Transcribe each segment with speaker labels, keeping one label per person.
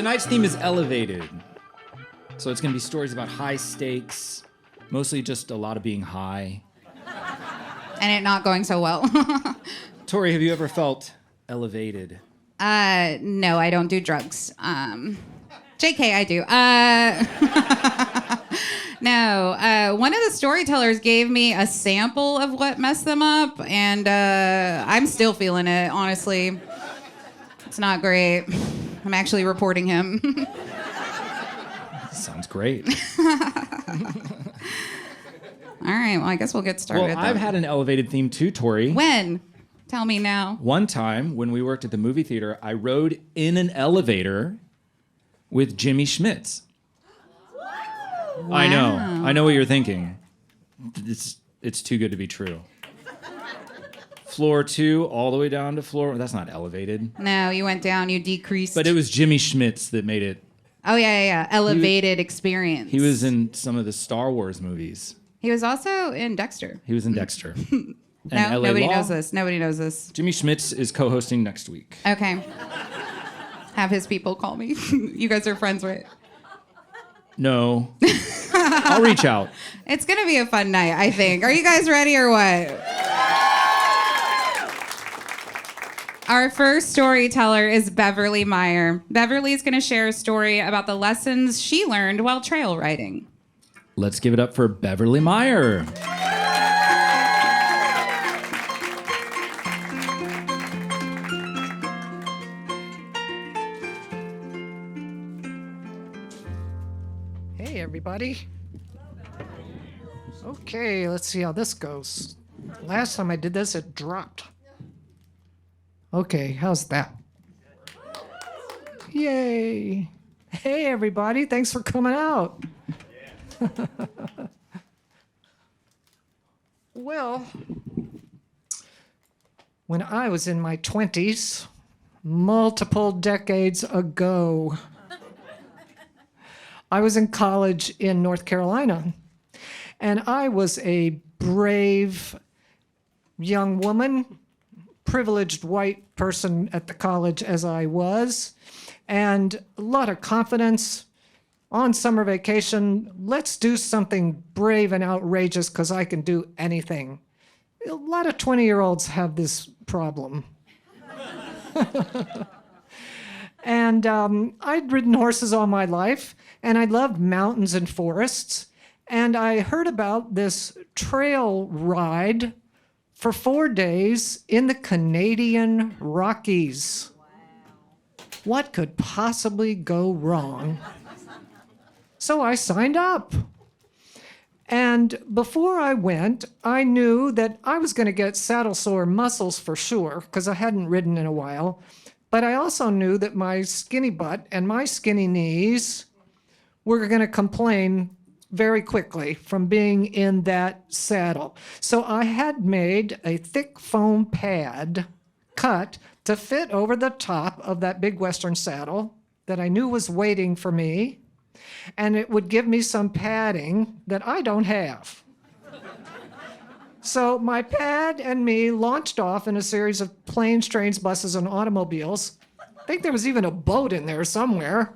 Speaker 1: tonight's theme is elevated. So it's going to be stories about high stakes, mostly just a lot of being high.
Speaker 2: And it not going so well.
Speaker 1: Tori, have you ever felt elevated?
Speaker 2: No, I don't do drugs. JK, I do. No, one of the storytellers gave me a sample of what messed them up, and I'm still feeling it, honestly. It's not great. I'm actually reporting him.
Speaker 1: Sounds great.
Speaker 2: All right, well, I guess we'll get started.
Speaker 1: Well, I've had an elevated theme too, Tori.
Speaker 2: When? Tell me now.
Speaker 1: One time when we worked at the movie theater, I rode in an elevator with Jimmy Schmitz. Wow. I know what you're thinking. It's too good to be true. Floor 2, all the way down to floor... That's not elevated.
Speaker 2: No, you went down, you decreased.
Speaker 1: But it was Jimmy Schmitz that made it...
Speaker 2: Oh, yeah. Elevated experience.
Speaker 1: He was in some of the Star Wars movies.
Speaker 2: He was also in Dexter.
Speaker 1: He was in Dexter.
Speaker 2: No, nobody knows this. Nobody knows this.
Speaker 1: Jimmy Schmitz is co-hosting next week.
Speaker 2: Okay. Have his people call me. You guys are friends, right?
Speaker 1: No. I'll reach out.
Speaker 2: It's going to be a fun night, I think. Are you guys ready or what? Our first storyteller is Beverly Meyer. Beverly's going to share a story about the lessons she learned while trail riding.
Speaker 1: Let's give it up for Beverly Meyer.
Speaker 3: Hey, everybody. Okay, let's see how this goes. Last time I did this, it dropped. Okay, how's that? Yay. Hey, everybody. Thanks for coming out. Well, when I was in my 20s, multiple decades ago, I was in college in North Carolina, and I was a brave young woman, privileged white person at the college as I was, and a lot of confidence. On summer vacation, let's do something brave and outrageous because I can do anything. A lot of 20-year-olds have this problem. And I'd ridden horses all my life, and I loved mountains and forests. And I heard about this trail ride for 4 days in the Canadian Rockies. Wow. What could possibly go wrong? So I signed up. And before I went, I knew that I was going to get saddle sore muscles for sure, because I hadn't ridden in a while. But I also knew that my skinny butt and my skinny knees were going to complain very quickly from being in that saddle. So I had made a thick foam pad cut to fit over the top of that big Western saddle that I knew was waiting for me. And it would give me some padding that I don't have. So my pad and me launched off in a series of planes, trains, buses, and automobiles. I think there was even a boat in there somewhere.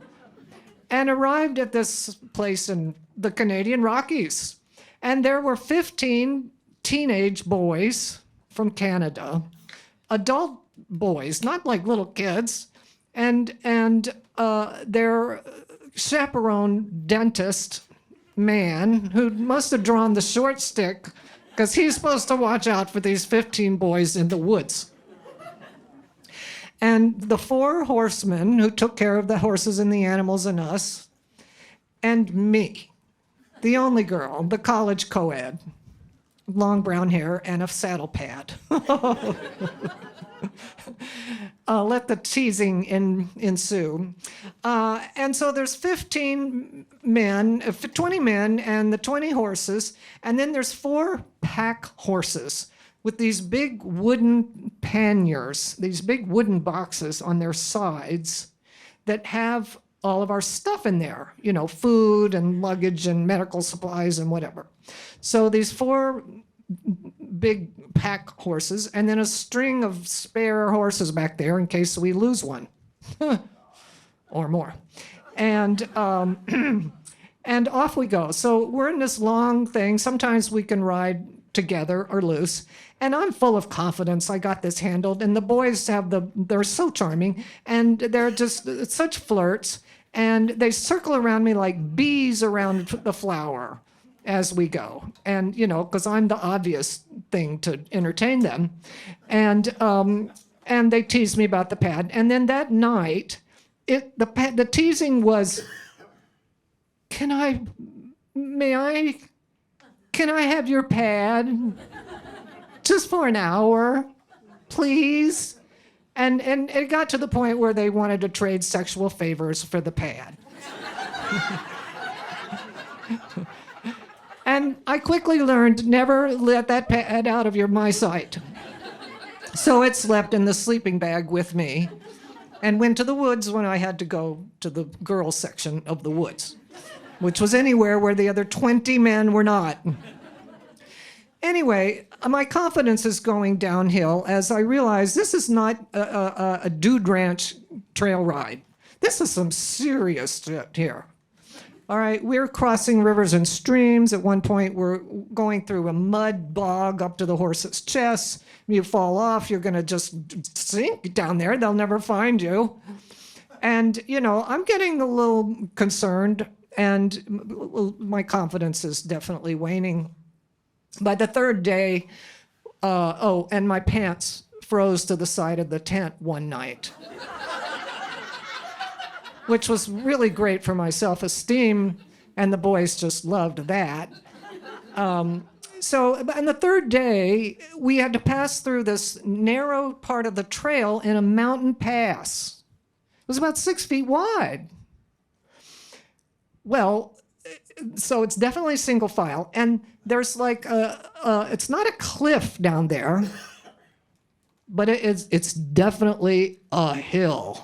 Speaker 3: And arrived at this place in the Canadian Rockies. And there were 15 teenage boys from Canada, adult boys, not like little kids, and their chaperone dentist man who must have drawn the short stick because he's supposed to watch out for these 15 boys in the woods. And the 4 horsemen who took care of the horses and the animals and us, and me, the only girl, the college co-ed, long brown hair and a saddle pad. Let the teasing ensue. And so there's 15 men, 20 men and the 20 horses, and then there's 4 pack horses with these big wooden panniers, these big wooden boxes on their sides that have all of our stuff in there, you know, food and luggage and medical supplies and whatever. So these 4 big pack horses, and then a string of spare horses back there in case we lose one. or more. And and off we go. So we're in this long thing. Sometimes we can ride together or loose. And I'm full of confidence. I got this handled. And the boys they're so charming. And they're just such flirts. And they circle around me like bees around the flower as we go. And, because I'm the obvious thing to entertain them. And they tease me about the pad. And then that night, the teasing was, can I have your pad just for an hour, please? And it got to the point where they wanted to trade sexual favors for the pad. And I quickly learned never let that pad out of my sight. So it slept in the sleeping bag with me and went to the woods when I had to go to the girls section of the woods, which was anywhere where the other 20 men were not. Anyway, my confidence is going downhill as I realize this is not a dude ranch trail ride. This is some serious shit here. All right, we're crossing rivers and streams. At one point, we're going through a mud bog up to the horse's chest. You fall off, you're going to just sink down there. They'll never find you. And, I'm getting a little concerned, and my confidence is definitely waning. By the third day, and my pants froze to the side of the tent one night, which was really great for my self-esteem, and the boys just loved that. So on the third day, we had to pass through this narrow part of the trail in a mountain pass. It was about 6 feet wide. Well, so it's definitely single file, and there's like it's not a cliff down there, but it's definitely a hill.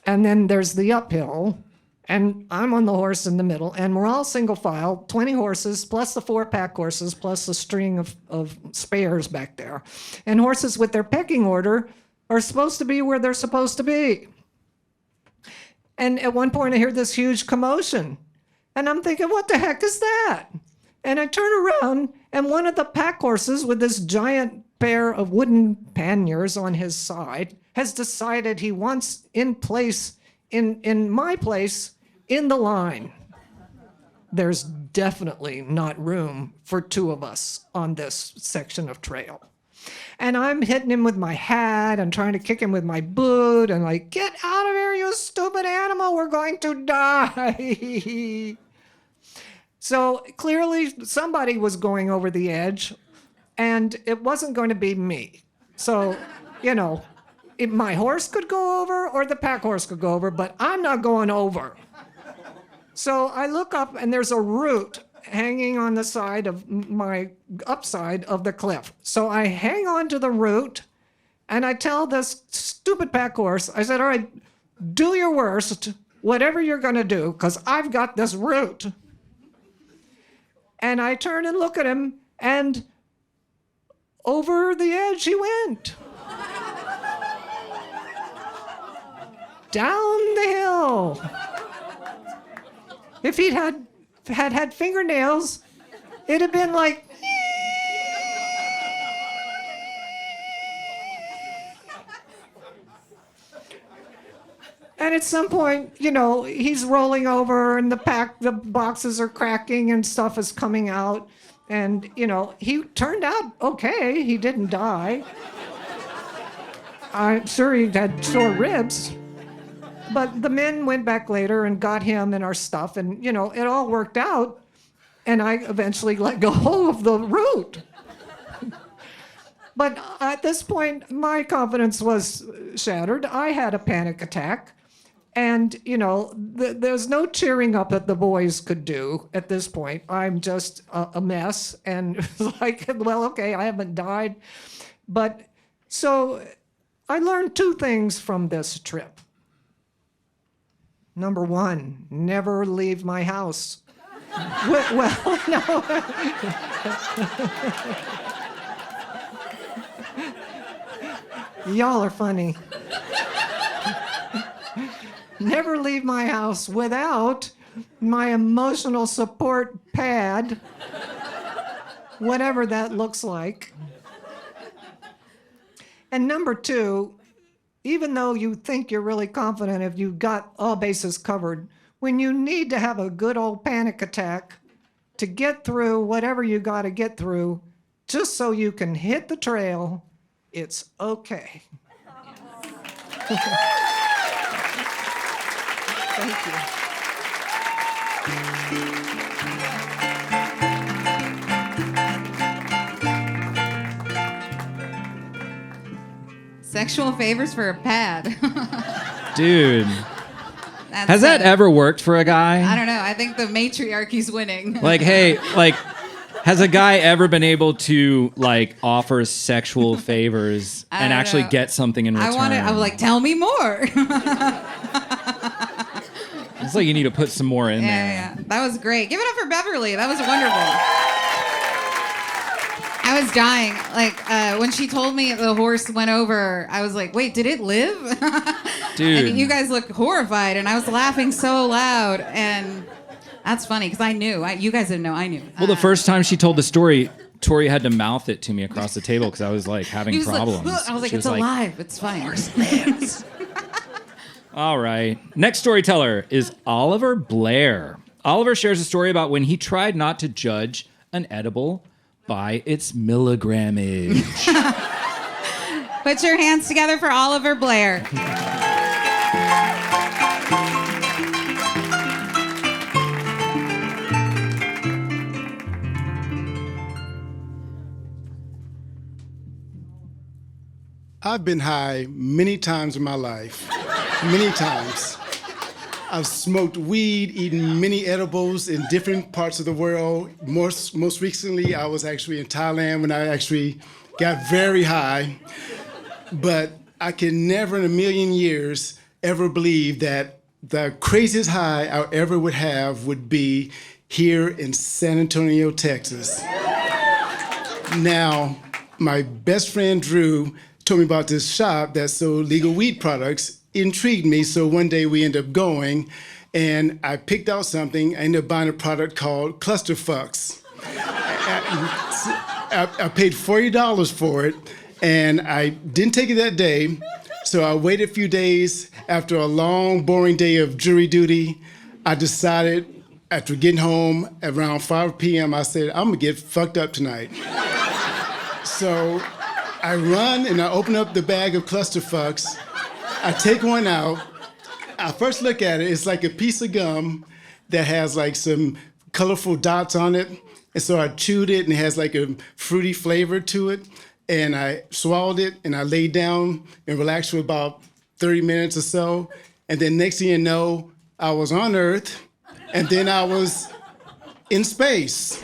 Speaker 3: And then there's the uphill, and I'm on the horse in the middle, and we're all single file, 20 horses, plus the 4 pack horses, plus a string of spares back there. And horses with their pecking order are supposed to be where they're supposed to be. And at one point I hear this huge commotion, and I'm thinking, what the heck is that? And I turn around, and one of the pack horses with this giant pair of wooden panniers on his side has decided he wants in my place in the line. There's definitely not room for 2 of us on this section of trail. And I'm hitting him with my hat and trying to kick him with my boot and like, get out of here, you stupid animal, we're going to die. So clearly somebody was going over the edge, and it wasn't going to be me. So, my horse could go over or the pack horse could go over, but I'm not going over. So I look up, and there's a root hanging on the side of my upside of the cliff. So I hang on to the root, and I tell this stupid pack horse, I said, all right, do your worst, whatever you're going to do, because I've got this root. And I turn and look at him, and over the edge he went. Down the hill. If he'd had fingernails, it'd have been like, and at some point, he's rolling over, and the boxes are cracking and stuff is coming out. And, he turned out okay. He didn't die. I'm sure he had sore ribs. But the men went back later and got him and our stuff, and, it all worked out. And I eventually let go of the root. But at this point, my confidence was shattered. I had a panic attack. And, there's no cheering up that the boys could do at this point. I'm just a mess. And it's like, well, okay, I haven't died. But so I learned 2 things from this trip. Number 1, never leave my house. Well, no. Y'all are funny. never leave my house without my emotional support pad, whatever that looks like. And number 2, even though you think you're really confident if you've got all bases covered, when you need to have a good old panic attack to get through whatever you got to get through, just so you can hit the trail, it's okay. Thank you.
Speaker 2: Sexual favors for a pad.
Speaker 1: Dude.
Speaker 2: That's,
Speaker 1: Has that ever worked for a guy?
Speaker 2: I don't know. I think the matriarchy's winning.
Speaker 1: Like, hey, like, has a guy ever been able to, like, offer sexual favors and actually get something in return?
Speaker 2: I was like, tell me more.
Speaker 1: It's like you need to put some more in there.
Speaker 2: Yeah. That was great. Give it up for Beverly. That was wonderful. I was dying. Like, when she told me the horse went over, I was like, wait, did it live?
Speaker 1: Dude.
Speaker 2: And you guys looked horrified, and I was laughing so loud. And that's funny, because I knew. You guys didn't know. I knew.
Speaker 1: Well, the first time she told the story, Tori had to mouth it to me across the table because I was, like, having problems.
Speaker 2: Like, I was like,
Speaker 1: She
Speaker 2: it's alive. It's fine.
Speaker 1: Horse lives. All right. Next storyteller is Oliver Blair. Oliver shares a story about when he tried not to judge an edible by its milligrammage.
Speaker 2: Put your hands together for Oliver Blair.
Speaker 4: I've been high many times in my life. Many times. I've smoked weed, eaten many edibles in different parts of the world. Most recently, I was actually in Thailand when I actually got very high. But I can never in a million years ever believe that the craziest high I ever would have would be here in San Antonio, Texas. Now, my best friend Drew told me about this shop that sold legal weed products. Intrigued me, so one day we ended up going, and I picked out something. I ended up buying a product called Cluster Fucks. I paid $40 for it, and I didn't take it that day, so I waited a few days. After a long, boring day of jury duty, I decided, after getting home around 5 p.m., I said, I'm gonna get fucked up tonight. So I run and I open up the bag of Cluster Fucks. I take one out. I first look at it. It's like a piece of gum that has like some colorful dots on it. And so I chewed it, and it has like a fruity flavor to it. And I swallowed it, and I laid down and relaxed for about 30 minutes or so. And then next thing you know, I was on Earth, and then I was in space,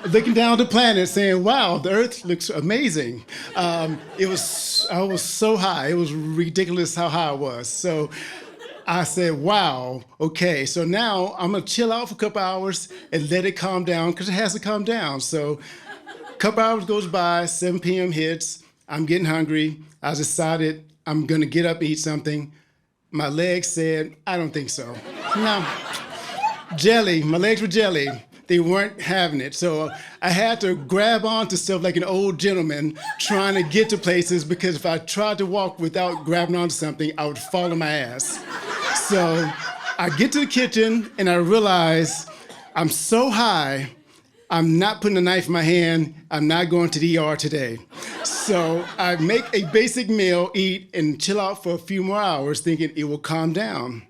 Speaker 4: looking down the planet saying, wow, the Earth looks amazing. I was so high. It was ridiculous how high I was. So I said, wow, okay. So now I'm gonna chill out for a couple hours and let it calm down, because it has to calm down. So a couple hours goes by, 7 p.m. hits, I'm getting hungry. I decided I'm gonna get up and eat something. My legs said, I don't think so. No. Jelly, my legs were jelly. They weren't having it. So I had to grab onto stuff like an old gentleman trying to get to places, because if I tried to walk without grabbing onto something, I would fall on my ass. So I get to the kitchen and I realize I'm so high, I'm not putting a knife in my hand. I'm not going to the ER today. So I make a basic meal, eat, and chill out for a few more hours thinking it will calm down.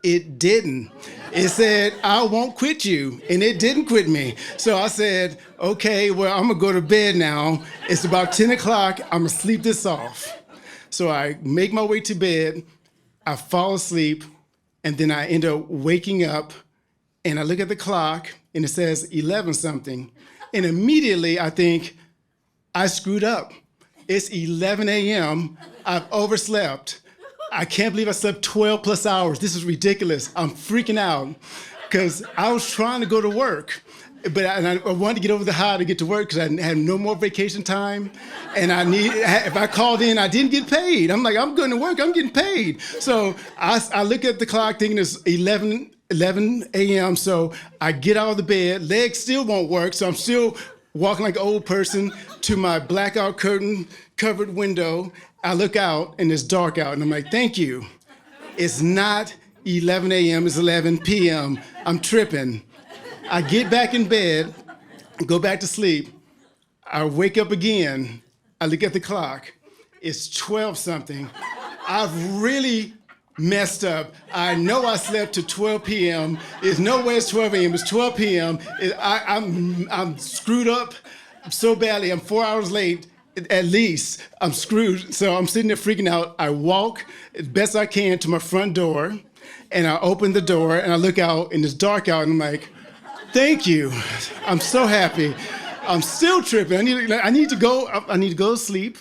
Speaker 4: It didn't. It said, I won't quit you. And it didn't quit me. So I said, okay, well, I'm gonna go to bed now. It's about 10 o'clock. I'm gonna sleep this off. So I make my way to bed. I fall asleep. And then I end up waking up. And I look at the clock and it says 11 something. And immediately I think, I screwed up. It's 11 a.m. I've overslept. I can't believe I slept 12 plus hours. This is ridiculous. I'm freaking out because I was trying to go to work. But I wanted to get over the high to get to work because I had no more vacation time. And if I called in, I didn't get paid. I'm like, I'm going to work, I'm getting paid. So I look at the clock thinking it's 11 a.m. So I get out of the bed, legs still won't work. So I'm still walking like an old person to my blackout curtain covered window. I look out and it's dark out. And I'm like, thank you. It's not 11 a.m., it's 11 p.m. I'm tripping. I get back in bed, go back to sleep. I wake up again. I look at the clock. It's 12 something. I've really messed up. I know I slept to 12 p.m. There's no way it's 12 a.m. It's 12 p.m. I'm screwed up so badly. I'm 4 hours late at least. I'm screwed. So I'm sitting there freaking out. I walk as best I can to my front door, and I open the door and I look out and it's dark out and I'm like, thank you. I'm so happy. I'm still tripping. I need to go to sleep.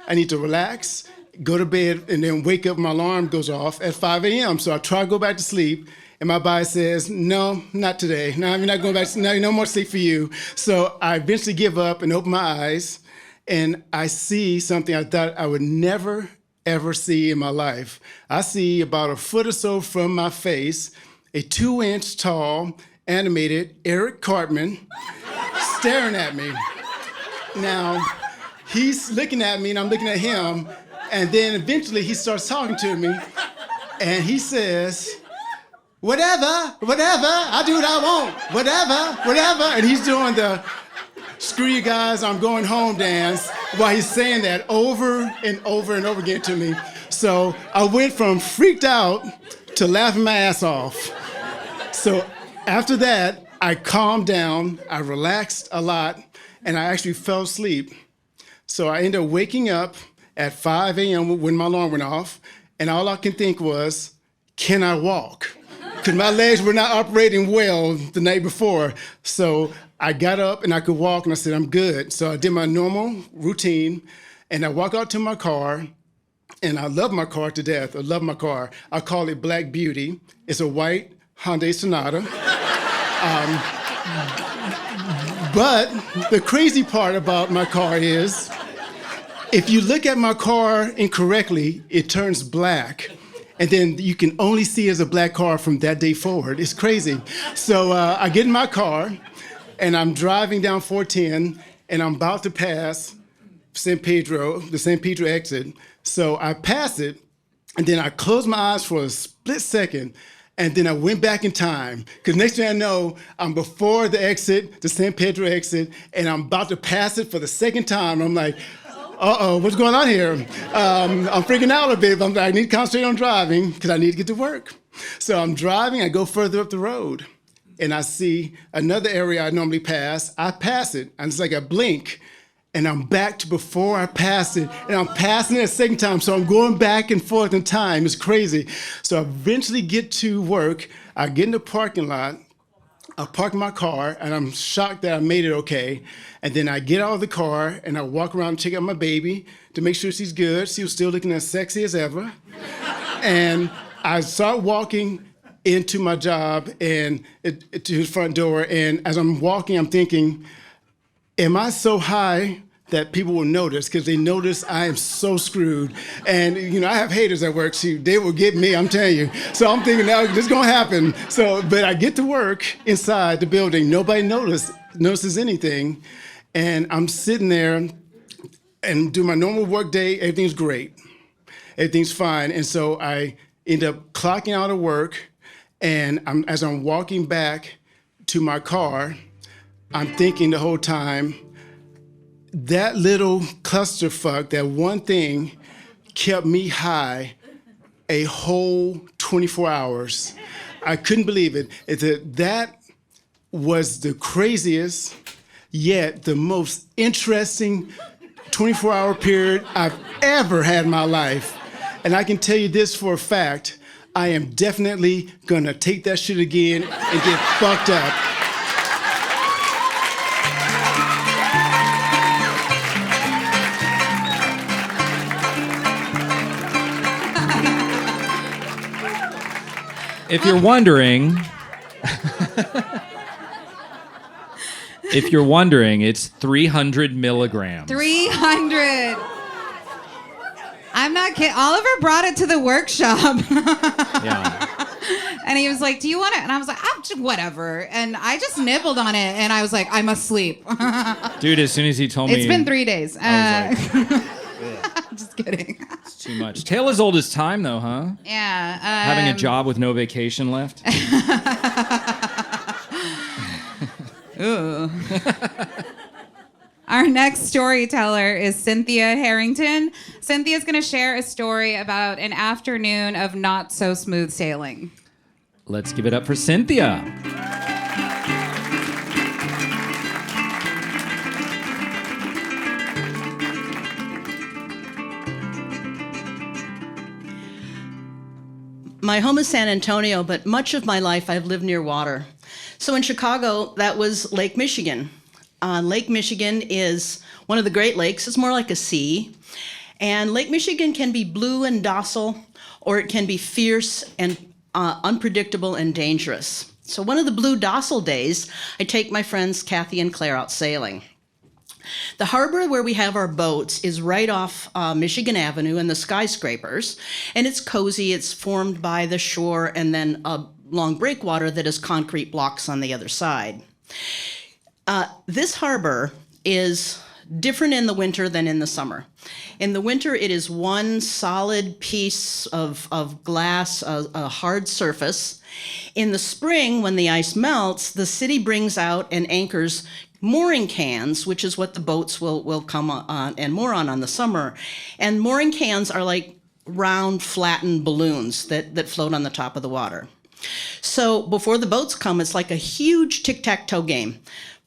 Speaker 4: I need to relax, go to bed, and then wake up. My alarm goes off at 5 a.m. So I try to go back to sleep, and my body says, no, not today. No, I'm not going back. No more sleep for you. So I eventually give up and open my eyes, and I see something I thought I would never, ever see in my life. I see about a foot or so from my face, a 2-inch tall, animated Eric Cartman staring at me. Now, he's looking at me and I'm looking at him, and then eventually he starts talking to me and he says, whatever, I do what I want, whatever. And he's doing the screw you guys, I'm going home dance while he's saying that over and over and over again to me. So I went from freaked out to laughing my ass off. So after that, I calmed down, I relaxed a lot, and I actually fell asleep. So I ended up waking up at 5 a.m. when my alarm went off, and all I could think was, can I walk? Because my legs were not operating well the night before. So I got up and I could walk, and I said, I'm good. So I did my normal routine, and I walk out to my car, and I love my car to death. I love my car. I call it Black Beauty. It's a white Hyundai Sonata. But the crazy part about my car is, if you look at my car incorrectly, it turns black. And then you can only see it as a black car from that day forward. It's crazy. So I get in my car, and I'm driving down 410, and I'm about to pass the San Pedro exit. So I pass it, and then I close my eyes for a split second, and then I went back in time. Because next thing I know, I'm before the exit, the San Pedro exit, and I'm about to pass it for the second time. I'm like, uh-oh, what's going on here? I'm freaking out a bit. I need to concentrate on driving because I need to get to work. So I'm driving, I go further up the road, and I see another area I normally pass. I pass it, and it's like a blink, and I'm back to before I passed it, and I'm passing it a second time, so I'm going back and forth in time. It's crazy. So I eventually get to work. I get in the parking lot. I park my car, and I'm shocked that I made it okay. And then I get out of the car, and I walk around and check out my baby to make sure she's good. She was still looking as sexy as ever. And I start walking into my job and to his front door, and as I'm walking, I'm thinking, am I so high that people will notice? Because they notice I am so screwed. And, I have haters at work, too. They will get me, I'm telling you. So I'm thinking, now this is going to happen. But I get to work inside the building. Nobody notices anything. And I'm sitting there and do my normal work day. Everything's great. Everything's fine. And so I end up clocking out of work. And as I'm walking back to my car, I'm thinking the whole time, that little clusterfuck, that one thing kept me high a whole 24 hours. I couldn't believe it. That was the craziest, yet the most interesting 24-hour period I've ever had in my life. And I can tell you this for a fact, I am definitely gonna take that shit again and get fucked up.
Speaker 1: If you're wondering, If you're wondering, it's 300 milligrams.
Speaker 2: 300. I'm not kidding. Oliver brought it to the workshop.
Speaker 1: Yeah.
Speaker 2: And he was like, do you want it? And I was like, whatever. And I just nibbled on it, and I was like, I must sleep.
Speaker 1: Dude, as soon as he told me...
Speaker 2: It's been 3 days.
Speaker 1: I was like,
Speaker 2: just kidding.
Speaker 1: it's too much. Tale as old as time, though, huh?
Speaker 2: Yeah.
Speaker 1: Having a job with no vacation left.
Speaker 2: Ooh. Our next storyteller is Cynthia Harrington. Cynthia's going to share a story about an afternoon of not so smooth sailing.
Speaker 1: Let's give it up for Cynthia.
Speaker 5: My home is San Antonio, but much of my life I've lived near water. So in Chicago, that was Lake Michigan. Lake Michigan is one of the Great Lakes. It's more like a sea. And Lake Michigan can be blue and docile, or it can be fierce and unpredictable and dangerous. So one of the blue docile days, I take my friends Kathy and Claire out sailing. The harbor where we have our boats is right off Michigan Avenue and the skyscrapers, and it's cozy. It's formed by the shore and then a long breakwater that is concrete blocks on the other side. This harbor is different in the winter than in the summer. In the winter, it is one solid piece of glass, a hard surface. In the spring, when the ice melts, the city brings out and anchors mooring cans, which is what the boats will come on and moor on the summer. And mooring cans are like round, flattened balloons that float on the top of the water. So before the boats come, it's like a huge tic-tac-toe game.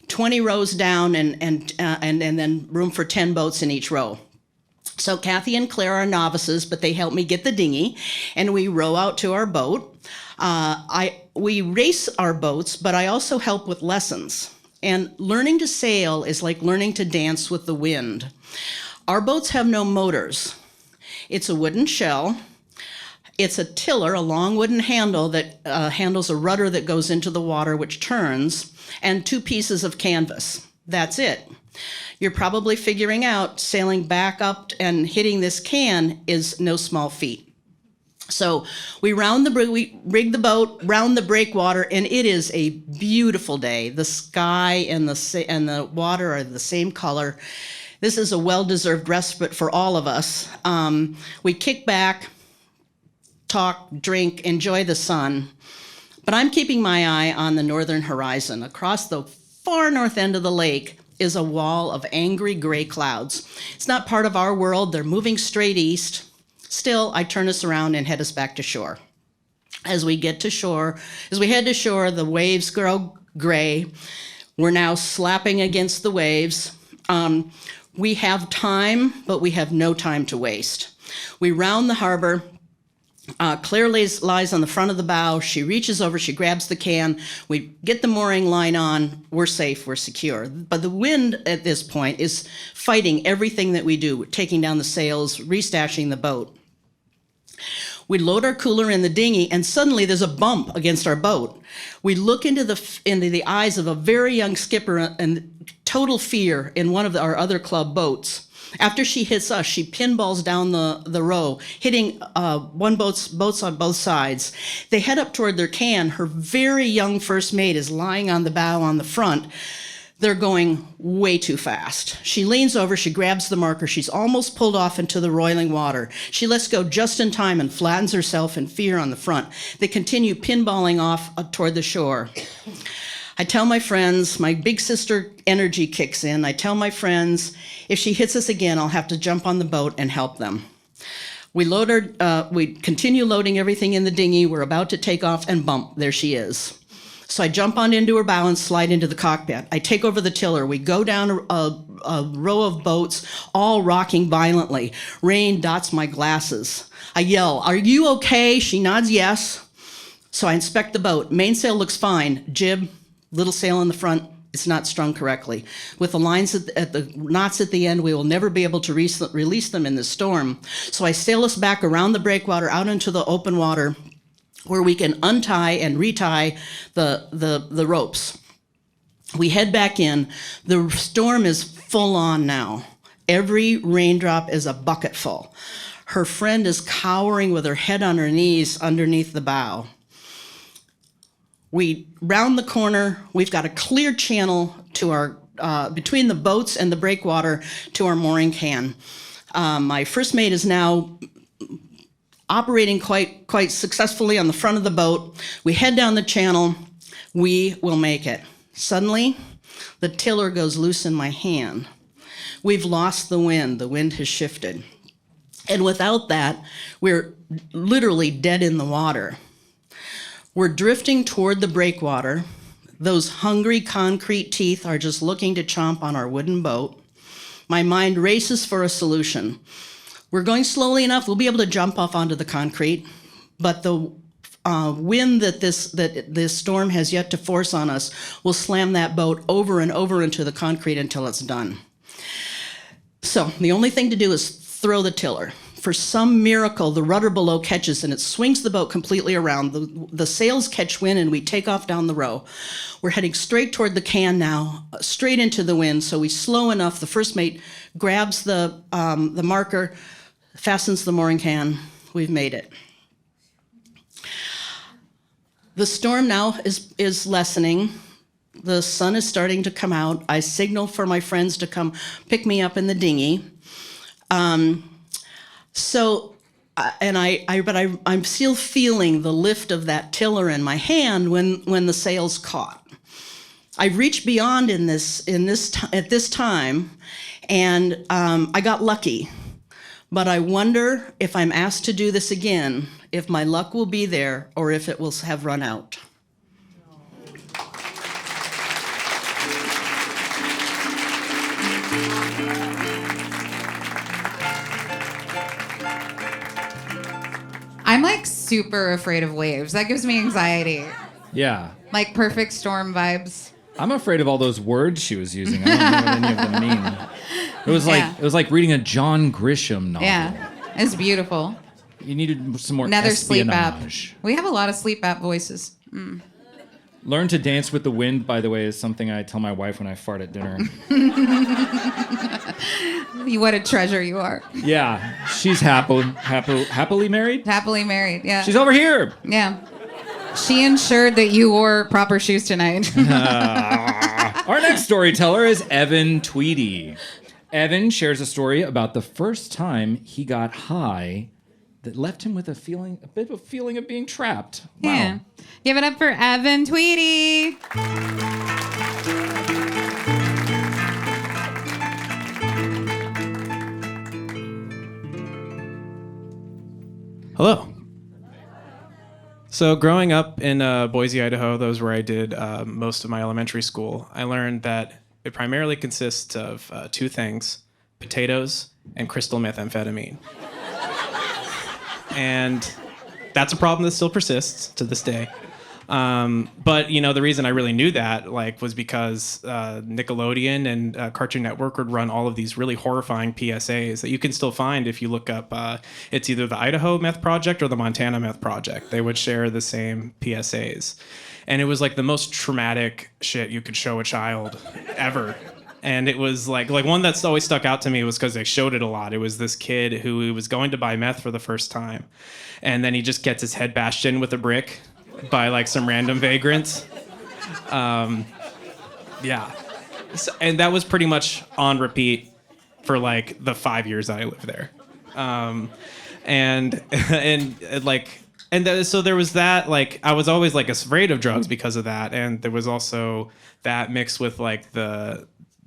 Speaker 5: 20 rows down and then room for 10 boats in each row. So Kathy and Claire are novices, but they help me get the dinghy, and we row out to our boat. We race our boats, but I also help with lessons. And learning to sail is like learning to dance with the wind. Our boats have no motors. It's a wooden shell. It's a tiller, a long wooden handle that handles a rudder that goes into the water, which turns, and 2 pieces of canvas. That's it. You're probably figuring out sailing back up and hitting this can is no small feat. So we rig the boat, round the breakwater, and it is a beautiful day. The sky and the water are the same color. This is a well-deserved respite for all of us. We kick back, talk, drink, enjoy the sun. But I'm keeping my eye on the northern horizon. Across the far north end of the lake is a wall of angry gray clouds. It's not part of our world. They're moving straight east. Still, I turn us around and head us back to shore. As we head to shore, the waves grow gray. We're now slapping against the waves. We have time, but we have no time to waste. We round the harbor. Claire lies on the front of the bow. She reaches over, she grabs the can. We get the mooring line on. We're safe, we're secure. But the wind at this point is fighting everything that we do, taking down the sails, restashing the boat. We load our cooler in the dinghy, and suddenly there's a bump against our boat. We look into the eyes of a very young skipper and total fear in one of our other club boats. After she hits us, she pinballs down the row, hitting boats on both sides. They head up toward their can. Her very young first mate is lying on the bow on the front. They're going way too fast. She leans over, she grabs the marker. She's almost pulled off into the roiling water. She lets go just in time and flattens herself in fear on the front. They continue pinballing off toward the shore. I tell my friends, my big sister energy kicks in. I tell my friends, if she hits us again, I'll have to jump on the boat and help them. We continue loading everything in the dinghy. We're about to take off, and bump, there she is. So I jump on into her bow and slide into the cockpit. I take over the tiller. We go down a row of boats, all rocking violently. Rain dots my glasses. I yell, "Are you okay?" She nods yes. So I inspect the boat. Mainsail looks fine. Jib, little sail in the front, it's not strung correctly. With the lines at the knots at the end, we will never be able to release them in the storm. So I sail us back around the breakwater out into the open water where we can untie and retie the ropes. We head back in. The storm is full on now. Every raindrop is a bucket full. Her friend is cowering with her head on her knees underneath the bow. We round the corner. We've got a clear channel to our between the boats and the breakwater to our mooring can. My first mate is now operating quite successfully on the front of the boat. We head down the channel. We will make it. Suddenly, the tiller goes loose in my hand. We've lost the wind. The wind has shifted. And without that, we're literally dead in the water. We're drifting toward the breakwater. Those hungry concrete teeth are just looking to chomp on our wooden boat. My mind races for a solution. We're going slowly enough, we'll be able to jump off onto the concrete, but the wind that this storm has yet to force on us will slam that boat over and over into the concrete until it's done. So the only thing to do is throw the tiller. For some miracle, the rudder below catches and it swings the boat completely around. The sails catch wind and we take off down the row. We're heading straight toward the can now, straight into the wind. So we slow enough. The first mate grabs the marker, fastens the mooring can. We've made it. The storm now is lessening. The sun is starting to come out. I signal for my friends to come pick me up in the dinghy. I'm still feeling the lift of that tiller in my hand when the sails caught. I reached beyond at this time, and I got lucky. But I wonder if I'm asked to do this again, if my luck will be there or if it will have run out.
Speaker 2: I'm like super afraid of waves. That gives me anxiety.
Speaker 1: Yeah.
Speaker 2: Like perfect storm vibes.
Speaker 1: I'm afraid of all those words she was using. I don't know what any of them mean. It was like reading a John Grisham novel.
Speaker 2: Yeah, it's beautiful.
Speaker 1: You needed some more
Speaker 2: Another sleep
Speaker 1: espionage.
Speaker 2: app. We have a lot of sleep app voices.
Speaker 1: Learn to dance with the wind, by the way, is something I tell my wife when I fart at dinner.
Speaker 2: What a treasure you are.
Speaker 1: Yeah, she's happily married?
Speaker 2: Happily married, yeah.
Speaker 1: She's over here.
Speaker 2: Yeah. She ensured that you wore proper shoes tonight.
Speaker 1: Our next storyteller is Evan Tweedy. Evan shares a story about the first time he got high that left him with a bit of a feeling of being trapped. Wow.
Speaker 2: Yeah. Give it up for Evan Tweedy.
Speaker 6: Hello. So growing up in Boise, Idaho, that was where I did most of my elementary school, I learned that it primarily consists of two things: potatoes and crystal methamphetamine. And that's a problem that still persists to this day. But the reason I really knew that was because Nickelodeon and Cartoon Network would run all of these really horrifying PSAs that you can still find if you look up. It's either the Idaho Meth Project or the Montana Meth Project. They would share the same PSAs, and it was like the most traumatic shit you could show a child ever. And it was like one that's always stuck out to me was because they showed it a lot. It was this kid who was going to buy meth for the first time, and then he just gets his head bashed in with a brick by some random vagrants. Yeah. So, and that was pretty much on repeat for the 5 years that I lived there. So there was that, I was always afraid of drugs because of that. And there was also that mixed with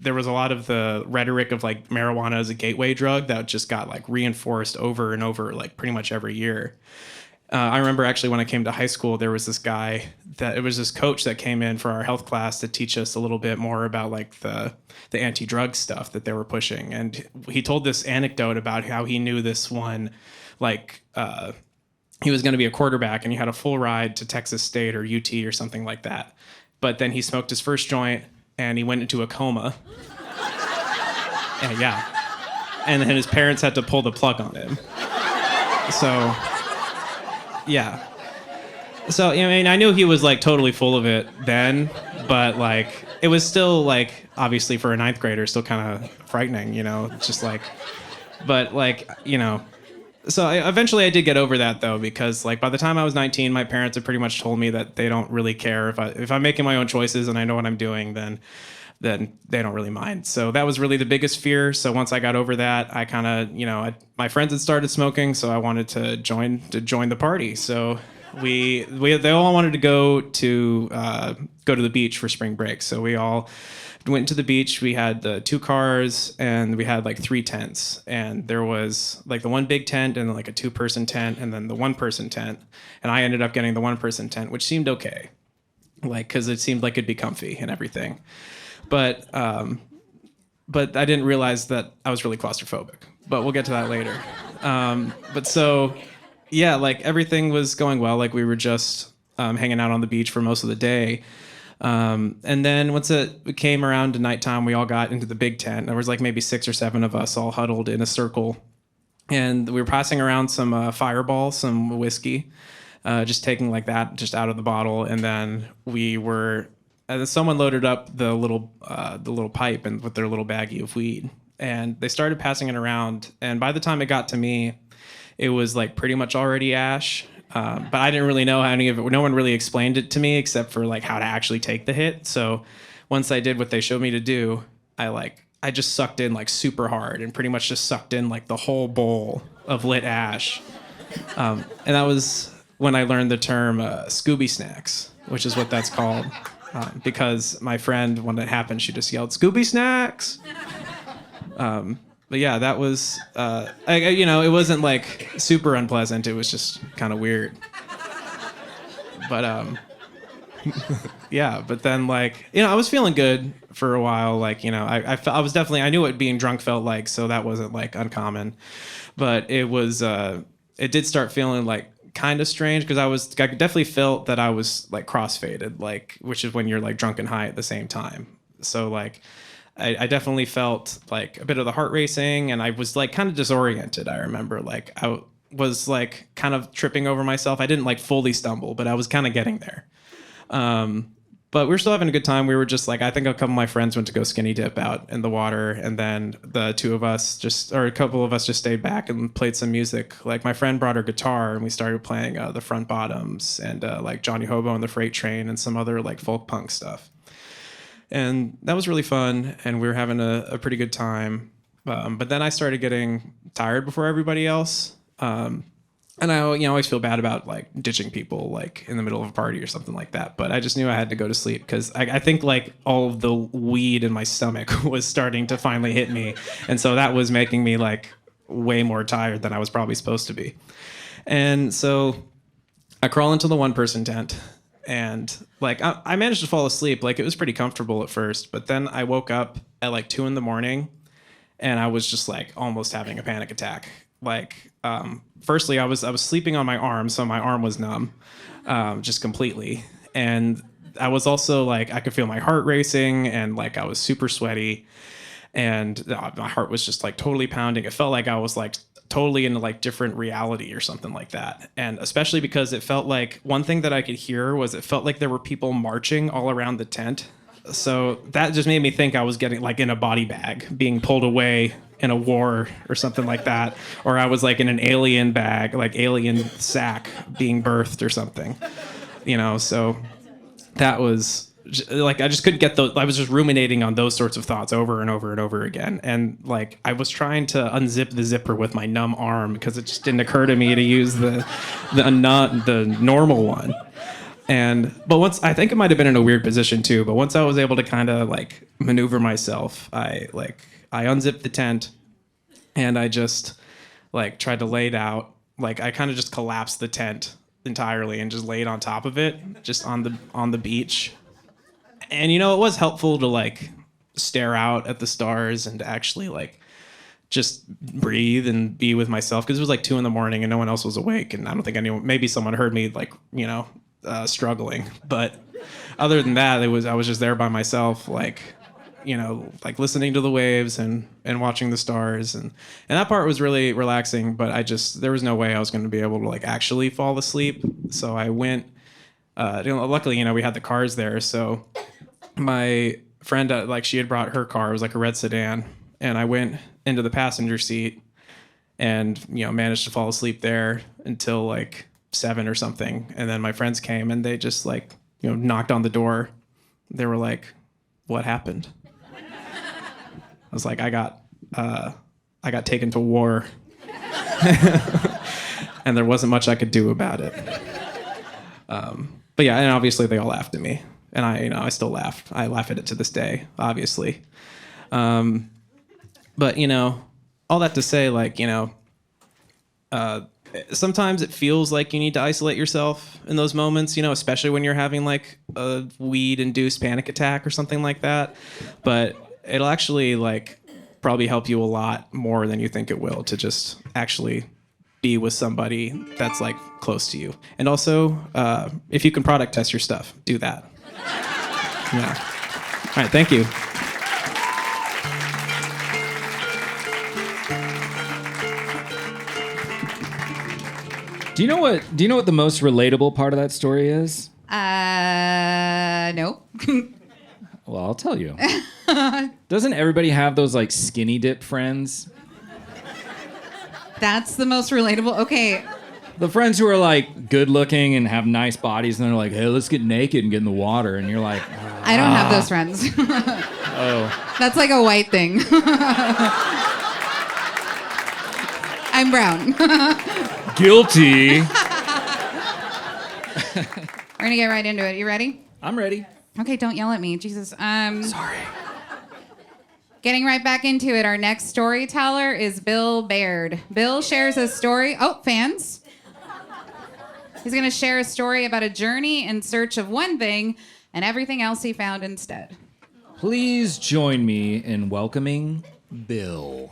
Speaker 6: there was a lot of the rhetoric of marijuana as a gateway drug that just got reinforced over and over pretty much every year. I remember actually when I came to high school, there was this coach that came in for our health class to teach us a little bit more about the anti-drug stuff that they were pushing. And he told this anecdote about how he knew this one, he was going to be a quarterback and he had a full ride to Texas State or UT or something like that. But then he smoked his first joint and he went into a coma. Yeah. And then his parents had to pull the plug on him. So... yeah. So, I mean, I knew he was like totally full of it then, but like it was still like obviously for a ninth grader still kind of frightening, you know, just like, but like, you know, so eventually I did get over that though, because like by the time I was 19, my parents had pretty much told me that they don't really care if I'm making my own choices and I know what I'm doing, then they don't really mind. So that was really the biggest fear. So once I got over that, I kind of, you know, my friends had started smoking, so I wanted to join the party. So they all wanted to go to the beach for spring break. So we all went to the beach. We had the 2 cars and we had like 3 tents. And there was like the one big tent and like a 2-person tent and then the 1-person tent. And I ended up getting the 1-person tent, which seemed okay, like because it seemed like it'd be comfy and everything. But I didn't realize that I was really claustrophobic. But we'll get to that later. But so. Yeah, like everything was going well. Like we were just hanging out on the beach for most of the day. And then once it came around to nighttime, we all got into the big tent. There was like maybe 6 or 7 of us all huddled in a circle. And we were passing around some Fireball, some whiskey, just taking like that just out of the bottle. And then someone loaded up the little pipe and with their little baggie of weed. And they started passing it around. And by the time it got to me, it was like pretty much already ash, but I didn't really know how any of it. No one really explained it to me except for like how to actually take the hit. So once I did what they showed me to do, I just sucked in like super hard and pretty much just sucked in like the whole bowl of lit ash. And that was when I learned the term Scooby Snacks, which is what that's called, because my friend, when it happened, she just yelled Scooby Snacks. But yeah, that was, you know, it wasn't like super unpleasant. It was just kind of weird. But yeah, but then like, you know, I was feeling good for a while. Like, you know, I was definitely, I knew what being drunk felt like, so that wasn't like uncommon. But it was, it did start feeling like kind of strange because I definitely felt that I was like crossfaded, like, which is when you're like drunk and high at the same time. So like, I definitely felt like a bit of the heart racing and I was like kind of disoriented. I remember like I was like kind of tripping over myself. I didn't like fully stumble, but I was kind of getting there. But we were still having a good time. We were just like, I think a couple of my friends went to go skinny dip out in the water. And then a couple of us just stayed back and played some music. Like my friend brought her guitar and we started playing the Front Bottoms and like Johnny Hobo and the Freight Train and some other like folk punk stuff. And that was really fun, and we were having a pretty good time. But then I started getting tired before everybody else. And I always feel bad about like ditching people like in the middle of a party or something like that. But I just knew I had to go to sleep because I think like all of the weed in my stomach was starting to finally hit me. And so that was making me like way more tired than I was probably supposed to be. And so I crawl into the 1-person tent. And like I managed to fall asleep. Like it was pretty comfortable at first, but then I woke up at like 2 a.m. and I was just like almost having a panic attack. Like firstly, I was sleeping on my arm, so my arm was numb, just completely. And I was also like I could feel my heart racing, and like I was super sweaty, and my heart was just like totally pounding. It felt like I was like totally into like different reality or something like that. And especially because it felt like one thing that I could hear was it felt like there were people marching all around the tent. So that just made me think I was getting like in a body bag being pulled away in a war or something like that. Or I was like in an alien bag, like alien sack being birthed or something, you know? So that was like I just couldn't get those. I was just ruminating on those sorts of thoughts over and over and over again. And like I was trying to unzip the zipper with my numb arm because it just didn't occur to me to use the normal one. But once I think it might have been in a weird position too. But once I was able to kind of like maneuver myself, I unzipped the tent and I just like tried to lay it out. Like I kind of just collapsed the tent entirely and just laid on top of it, just on the beach. And, you know, it was helpful to, like, stare out at the stars and to actually, like, just breathe and be with myself. Because it was, like, 2 a.m. and no one else was awake. And I don't think maybe someone heard me, like, you know, struggling. But other than that, I was just there by myself, like, you know, like, listening to the waves and watching the stars. And that part was really relaxing. But there was no way I was going to be able to, like, actually fall asleep. So I went luckily, we had the cars there. So my friend, she had brought her car. It was like a red sedan. And I went into the passenger seat and, managed to fall asleep there until like 7 or something. And then my friends came and they just knocked on the door. They were like, "What happened?" I was like, I got taken to war. And there wasn't much I could do about it. But yeah, and obviously they all laughed at me. And I still laugh. I laugh at it to this day, obviously. But, all that to say, sometimes it feels like you need to isolate yourself in those moments, especially when you're having like a weed-induced panic attack or something like that. But it'll actually probably help you a lot more than you think it will to just actually be with somebody that's close to you. And also, if you can product test your stuff, do that. Yeah. All right, thank you.
Speaker 1: Do you know what the most relatable part of that story is?
Speaker 2: No.
Speaker 1: Well, I'll tell you. Doesn't everybody have those skinny dip friends?
Speaker 2: That's the most relatable. Okay.
Speaker 1: The friends who are good looking and have nice bodies and they're like, "Hey, let's get naked and get in the water." And you're like,
Speaker 2: I don't have those friends.
Speaker 1: "Oh."
Speaker 2: That's like a white thing. I'm brown.
Speaker 1: Guilty.
Speaker 2: We're gonna get right into it. You ready?
Speaker 1: I'm ready.
Speaker 2: Okay, don't yell at me. Jesus.
Speaker 1: Sorry.
Speaker 2: Getting right back into it, our next storyteller is Bill Baird. Bill shares a story. Oh, fans. He's going to share a story about a journey in search of one thing and everything else he found instead.
Speaker 1: Please join me in welcoming Bill.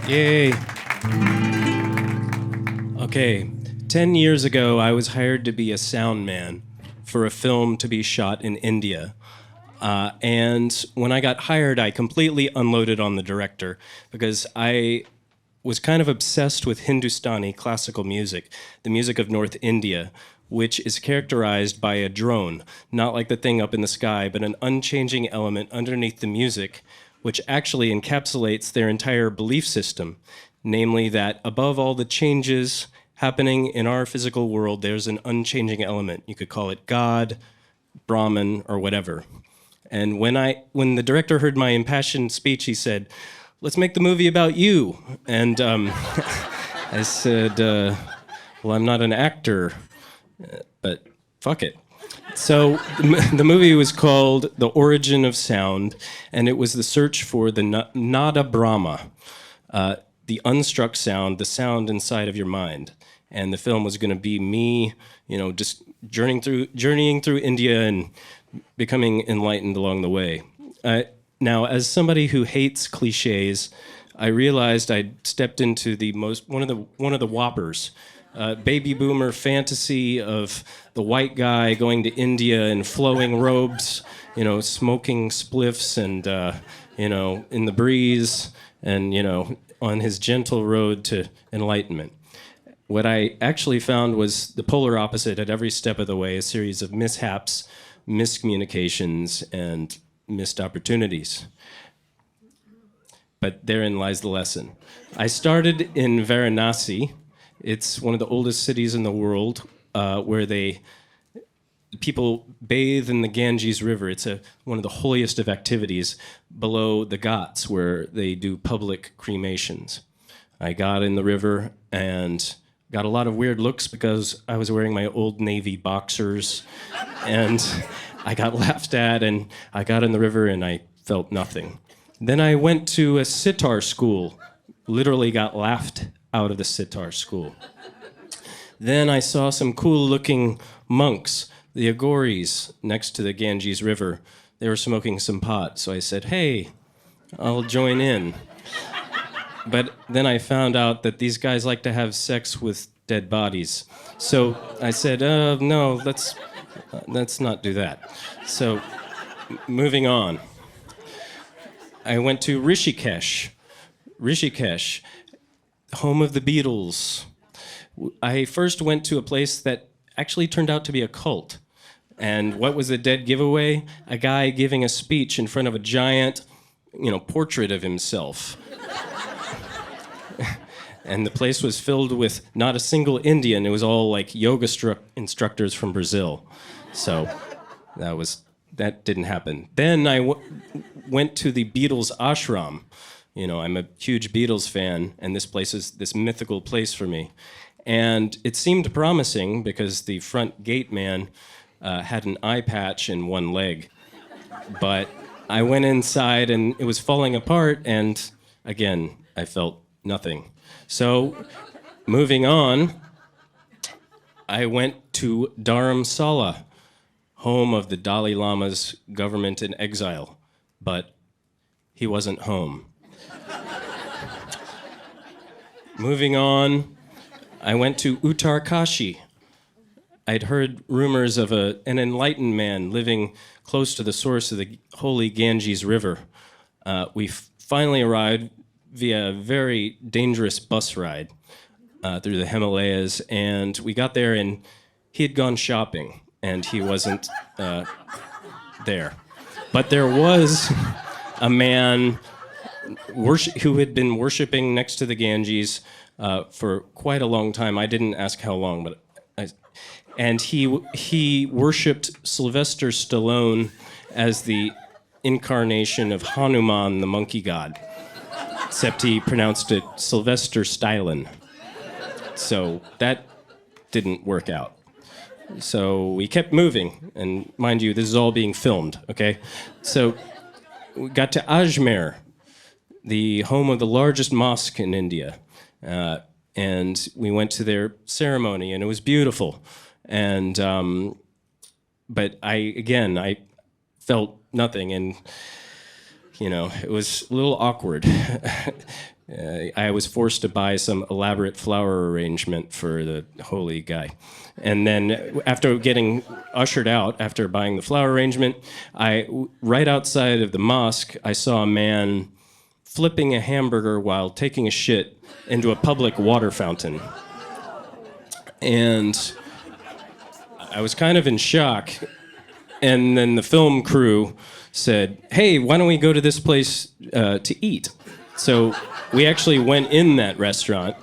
Speaker 7: Yay. Okay, 10 years ago, I was hired to be a sound man for a film to be shot in India. And when I got hired, I completely unloaded on the director because I was kind of obsessed with Hindustani classical music, the music of North India, which is characterized by a drone, not like the thing up in the sky, but an unchanging element underneath the music, which actually encapsulates their entire belief system, namely that above all the changes happening in our physical world, there's an unchanging element. You could call it God, Brahman, or whatever. And when the director heard my impassioned speech, he said, "Let's make the movie about you." And I said, "Well, I'm not an actor, but fuck it." So the movie was called The Origin of Sound, and it was the search for the Nada Brahma, the unstruck sound, the sound inside of your mind. And the film was going to be me, just journeying through India and becoming enlightened along the way. Now, as somebody who hates cliches, I realized I'd stepped into one of the whoppers. Baby boomer fantasy of the white guy going to India in flowing robes, smoking spliffs and, in the breeze and, on his gentle road to enlightenment. What I actually found was the polar opposite at every step of the way, a series of mishaps, miscommunications, and missed opportunities. But therein lies the lesson. I started in Varanasi. It's one of the oldest cities in the world where people bathe in the Ganges River. It's one of the holiest of activities below the Ghats where they do public cremations. I got in the river and got a lot of weird looks because I was wearing my old Navy boxers and I got laughed at, and I got in the river and I felt nothing. Then I went to a sitar school, literally got laughed out of the sitar school. Then I saw some cool-looking monks, the Aghoris, next to the Ganges River. They were smoking some pot, so I said, "Hey, I'll join in." But then I found out that these guys like to have sex with dead bodies. So I said, no, let's not do that. So moving on. I went to Rishikesh, home of the Beatles. I first went to a place that actually turned out to be a cult. And what was the dead giveaway? A guy giving a speech in front of a giant, portrait of himself. And the place was filled with not a single Indian. It was all like yoga instructors from Brazil. So that didn't happen. Then I went to the Beatles ashram. I'm a huge Beatles fan, and this place is this mythical place for me. And it seemed promising because the front gate man had an eye patch in one leg. But I went inside and it was falling apart, and again, I felt nothing. So, moving on, I went to Dharamsala, home of the Dalai Lama's government in exile, but he wasn't home. Moving on, I went to Uttarkashi. I'd heard rumors of an enlightened man living close to the source of the holy Ganges River. We finally arrived via a very dangerous bus ride through the Himalayas, and we got there and he had gone shopping and he wasn't there. But there was a man who had been worshiping next to the Ganges for quite a long time. I didn't ask how long, but and he worshipped Sylvester Stallone as the incarnation of Hanuman, the monkey god. Except he pronounced it Sylvester Stylin. So that didn't work out. So we kept moving, and mind you, this is all being filmed, okay? So we got to Ajmer, the home of the largest mosque in India. And we went to their ceremony, and it was beautiful. And but I felt nothing, and it was a little awkward. I was forced to buy some elaborate flower arrangement for the holy guy. And then after getting ushered out, after buying the flower arrangement, right outside of the mosque, I saw a man flipping a hamburger while taking a shit into a public water fountain. And I was kind of in shock. And then the film crew said, hey, why don't we go to this place to eat? So we actually went in that restaurant,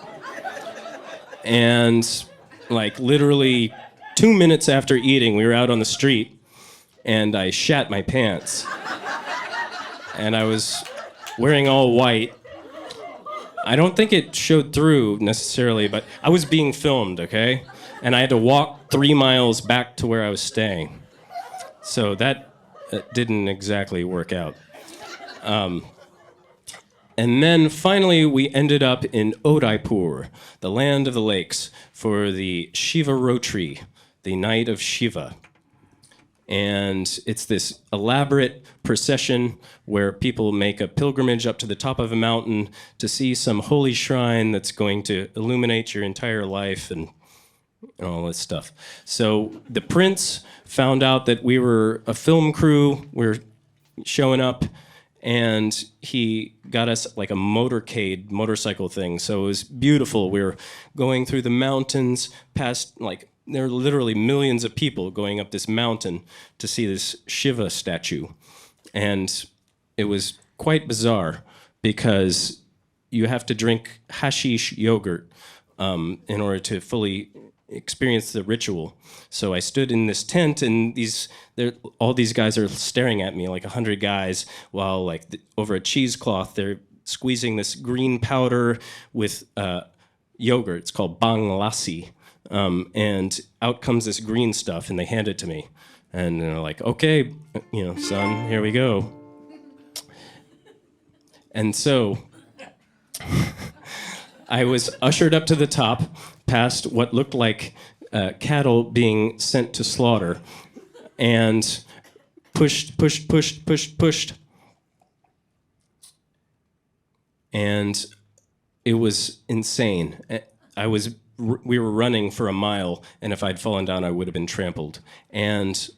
Speaker 7: and literally 2 minutes after eating, we were out on the street, and I shat my pants. And I was wearing all white. I don't think it showed through necessarily, but I was being filmed, okay? And I had to walk 3 miles back to where I was staying. So that didn't exactly work out. And then finally we ended up in Udaipur, the land of the lakes, for the Shiva Rotri, the night of Shiva. And it's this elaborate procession where people make a pilgrimage up to the top of a mountain to see some holy shrine that's going to illuminate your entire life and all this stuff. So the prince found out that we were a film crew, we were showing up, and he got us a motorcycle thing. So it was beautiful. We were going through the mountains past, there are literally millions of people going up this mountain to see this Shiva statue. And it was quite bizarre because you have to drink hashish yogurt in order to fully experience the ritual. So I stood in this tent, and all these guys are staring at me, 100 guys, while over a cheesecloth they're squeezing this green powder with yogurt. It's called bang lassi, and out comes this green stuff, and they hand it to me, and they're like, "Okay, son, here we go." And so I was ushered up to the top, past what looked like cattle being sent to slaughter, and pushed. And it was insane. I was we were running for a mile, and if I'd fallen down, I would have been trampled. And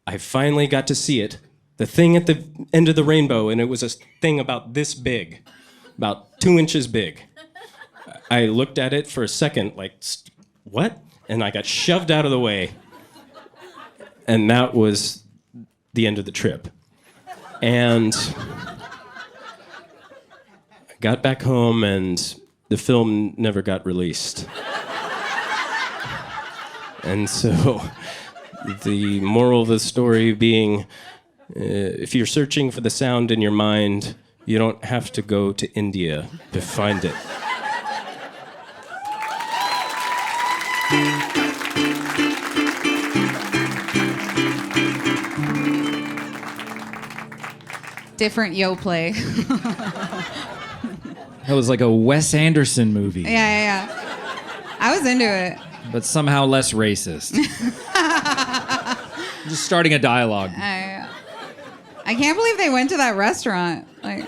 Speaker 7: I finally got to see it, the thing at the end of the rainbow, and it was a thing about this big, about 2 inches big. I looked at it for a second, like, what? And I got shoved out of the way. And that was the end of the trip. And I got back home, and the film never got released. And so the moral of the story being, if you're searching for the sound in your mind, you don't have to go to India to find it.
Speaker 2: Different yo play.
Speaker 1: That was like a Wes Anderson movie,
Speaker 2: Yeah. I was into it.
Speaker 1: but somehow less racist. Just starting a dialogue.
Speaker 2: I can't believe they went to that restaurant. Like,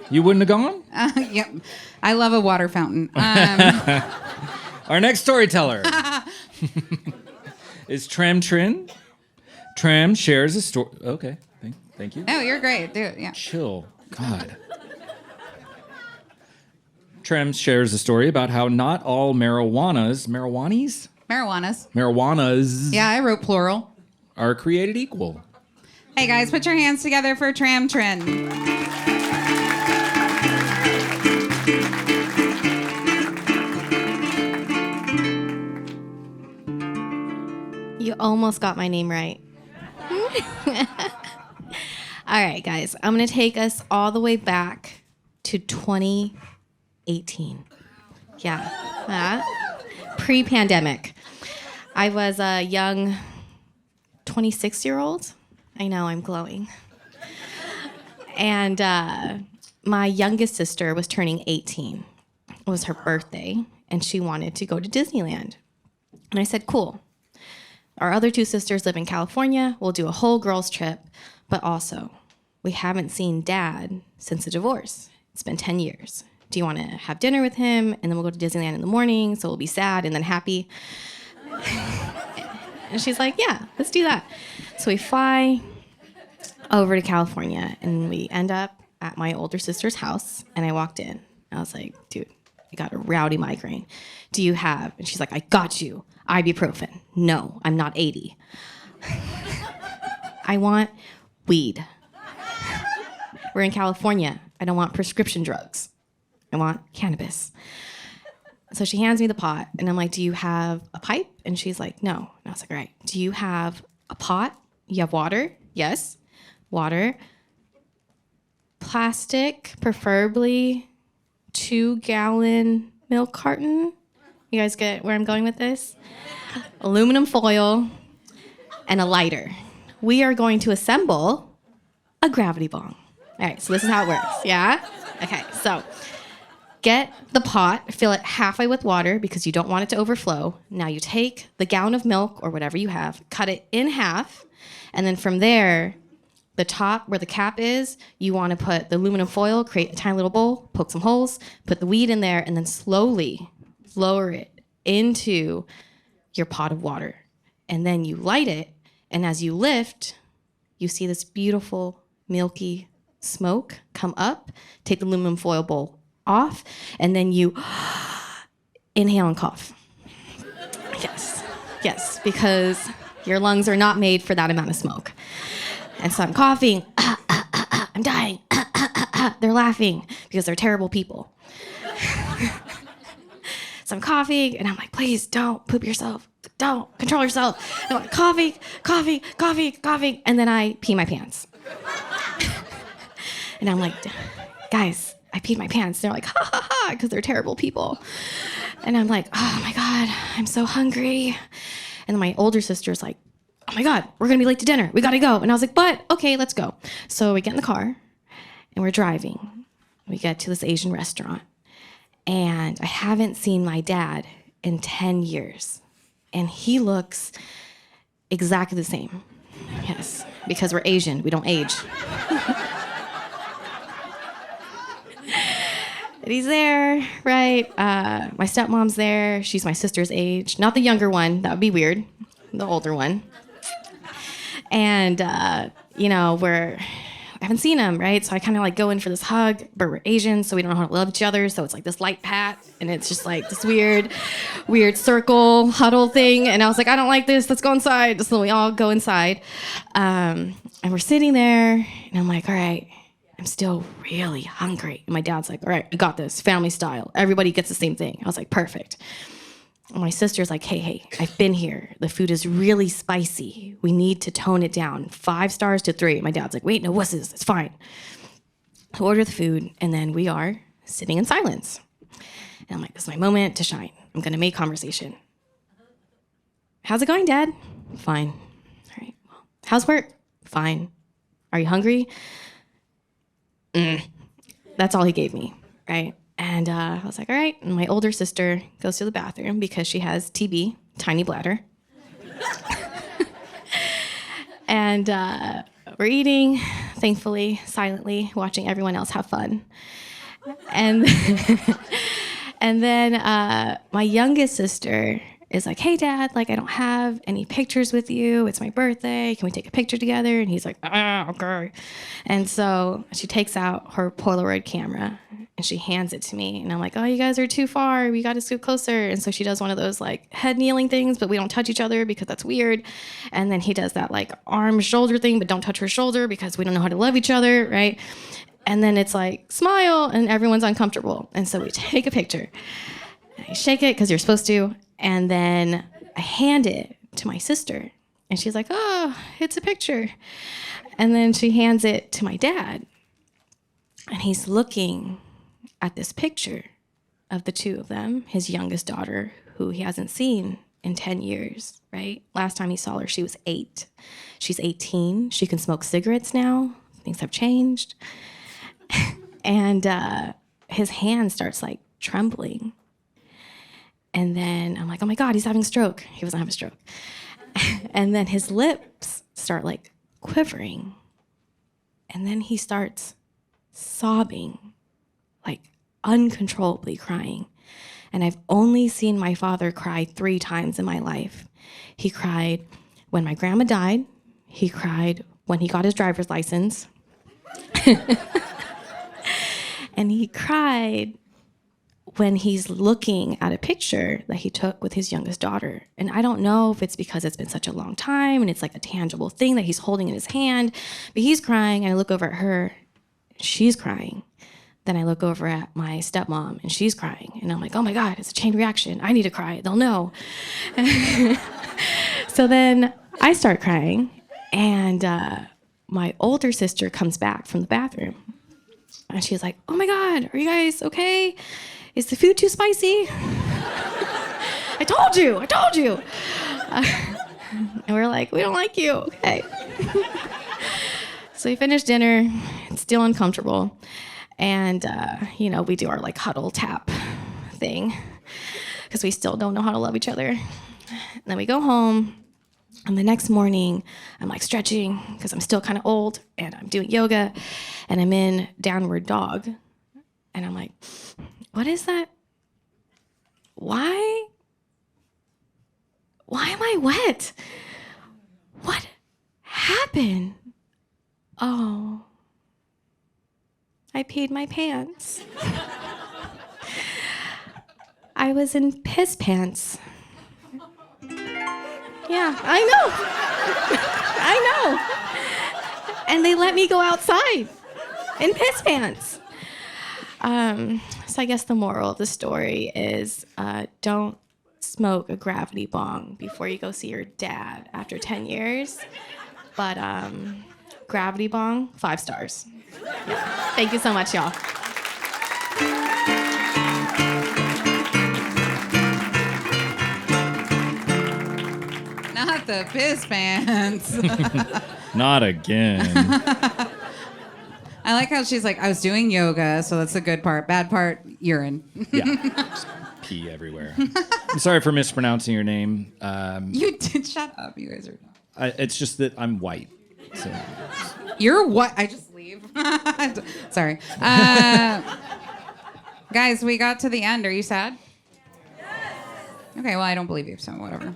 Speaker 1: You wouldn't have gone?
Speaker 2: yep. I love a water fountain.
Speaker 1: Our next storyteller is Tram Trinh. Tram shares a story. Okay, thank you.
Speaker 2: No, you're great. Do it. Yeah.
Speaker 1: Chill. God. Tram shares a story about how not all marijuanas
Speaker 2: Marijuanas. Yeah, I wrote plural.
Speaker 1: are created equal.
Speaker 2: Hey guys, put your hands together for Tram Trinh.
Speaker 8: You almost got my name right. All right, guys. I'm going to take us all the way back to 2018. Yeah. Pre-pandemic. I was a young 26-year-old. I know, I'm glowing. And my youngest sister was turning 18. It was her birthday, and she wanted to go to Disneyland. And I said, cool. Our other two sisters live in California. We'll do a whole girls' trip. But also, we haven't seen Dad since the divorce. It's been 10 years. Do you want to have dinner with him? And then we'll go to Disneyland in the morning, so we'll be sad and then happy. And she's like, yeah, let's do that. So we fly over to California, and we end up at my older sister's house. And I walked in. I was like, dude, I got a rowdy migraine. Do you have? And she's like, I got you. Ibuprofen. No, I'm not 80. I want weed. We're in California. I don't want prescription drugs. I want cannabis. So she hands me the pot, and I'm like, do you have a pipe? And she's like, no. And I was like, all right. Do you have a pot? You have water? Yes. Water. Plastic, preferably 2-gallon milk carton. You guys get where I'm going with this? Aluminum foil and a lighter. We are going to assemble a gravity bong. All right, so this is how it works, yeah? Okay, so get the pot, fill it halfway with water because you don't want it to overflow. Now you take the gallon of milk or whatever you have, cut it in half, and then from there, the top where the cap is, you want to put the aluminum foil, create a tiny little bowl, poke some holes, put the weed in there, and then slowly lower it into your pot of water. And then you light it, and as you lift, you see this beautiful, milky smoke come up, take the aluminum foil bowl off, and then you inhale and cough. Yes, because your lungs are not made for that amount of smoke. And so I'm coughing, I'm dying, they're laughing because they're terrible people. So I'm coughing, and I'm like, please don't poop yourself. Don't control yourself. And I'm like, coughing. And then I pee my pants. And I'm like, guys, I peed my pants. They're like, ha, because they're terrible people. And I'm like, oh my God, I'm so hungry. And then my older sister's like, oh my God, we're going to be late to dinner. We got to go. And I was like, but okay, let's go. So we get in the car, and we're driving. We get to this Asian restaurant. And I haven't seen my dad in 10 years. And he looks exactly the same. Yes, because we're Asian, we don't age. And he's there, right? My stepmom's there. She's my sister's age. Not the younger one. That would be weird. The older one. And, I haven't seen him, right? So I kind of like go in for this hug, but we're Asian, so we don't know how to love each other. So it's like this light pat, and it's just like this weird circle huddle thing. And I was like, I don't like this. Let's go inside. So we all go inside. And we're sitting there, and I'm like, all right, I'm still really hungry. And my dad's like, all right, I got this, family style. Everybody gets the same thing. I was like, perfect. And my sister's like, hey, I've been here. The food is really spicy. We need to tone it down. 5 stars to 3. My dad's like, wait, no wusses. It's fine. I order the food, and then we are sitting in silence. And I'm like, this is my moment to shine. I'm going to make conversation. How's it going, Dad? Fine. All right. Well, how's work? Fine. Are you hungry? That's all he gave me, right? And I was like, all right. And my older sister goes to the bathroom because she has TB, tiny bladder. And we're eating, thankfully, silently, watching everyone else have fun. And and then my youngest sister is like, hey, Dad, like, I don't have any pictures with you. It's my birthday. Can we take a picture together? And he's like, okay. And so she takes out her Polaroid camera and she hands it to me. And I'm like, oh, you guys are too far. We got to scoot closer. And so she does one of those like head kneeling things, but we don't touch each other because that's weird. And then he does that like arm shoulder thing, but don't touch her shoulder because we don't know how to love each other, right? And then it's like, smile, and everyone's uncomfortable. And so we take a picture. I shake it because you're supposed to. And then I hand it to my sister. And she's like, oh, it's a picture. And then she hands it to my dad. And he's looking at this picture of the two of them, his youngest daughter, who he hasn't seen in 10 years, right? Last time he saw her, she was 8. She's 18. She can smoke cigarettes now. Things have changed. And his hand starts like trembling. And then I'm like, oh my God, he's having a stroke. He wasn't having a stroke. And then his lips start like quivering. And then he starts sobbing, like uncontrollably crying. And I've only seen my father cry 3 times in my life. He cried when my grandma died. He cried when he got his driver's license. And he cried when he's looking at a picture that he took with his youngest daughter. And I don't know if it's because it's been such a long time and it's like a tangible thing that he's holding in his hand, but he's crying, and I look over at her, she's crying. Then I look over at my stepmom, and she's crying. And I'm like, oh my God, it's a chain reaction. I need to cry. They'll know. So then I start crying, and my older sister comes back from the bathroom. And she's like, oh my God, are you guys okay? Is the food too spicy? I told you. And we're like, we don't like you, okay. So we finish dinner. It's still uncomfortable. And, we do our like huddle tap thing because we still don't know how to love each other. And then we go home. And the next morning, I'm like stretching because I'm still kind of old, and I'm doing yoga, and I'm in downward dog. And I'm like, what is that? Why am I wet? What happened? Oh, I peed my pants. I was in piss pants. Yeah, I know. And they let me go outside in piss pants. So I guess the moral of the story is don't smoke a gravity bong before you go see your dad after 10 years. But gravity bong, 5 stars. Yeah. Thank you so much, y'all.
Speaker 2: Not the piss pants.
Speaker 1: Not again.
Speaker 2: I like how she's like, I was doing yoga, so that's the good part. Bad part, urine.
Speaker 1: Yeah. Just pee everywhere. I'm sorry for mispronouncing your name.
Speaker 2: You did. Shut up. You guys are.
Speaker 1: It's just that I'm white. So.
Speaker 2: You're what? I just leave. Sorry. Guys, we got to the end. Are you sad? Okay, well, I don't believe you, so whatever.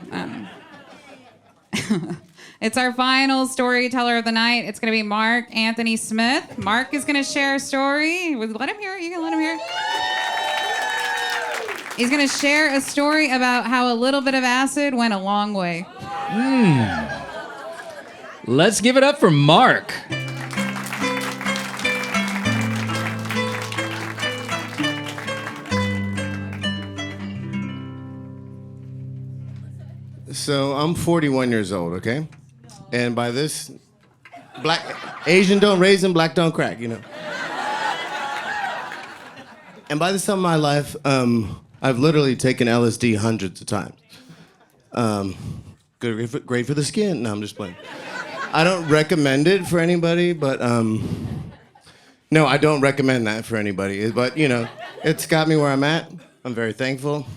Speaker 2: It's our final storyteller of the night. It's going to be Marc Anthony Smith. Marc is going to share a story. Let him hear it. You can let him hear it. He's going to share a story about how a little bit of acid went a long way.
Speaker 1: Let's give it up for Marc.
Speaker 9: So I'm 41 years old, okay? And by this, Asian don't raisin, black don't crack, you know? And by this time in my life, I've literally taken LSD hundreds of times. Great for the skin. No, I'm just playing. I don't recommend it for anybody, but no, I don't recommend that for anybody. But, you know, it's got me where I'm at. I'm very thankful.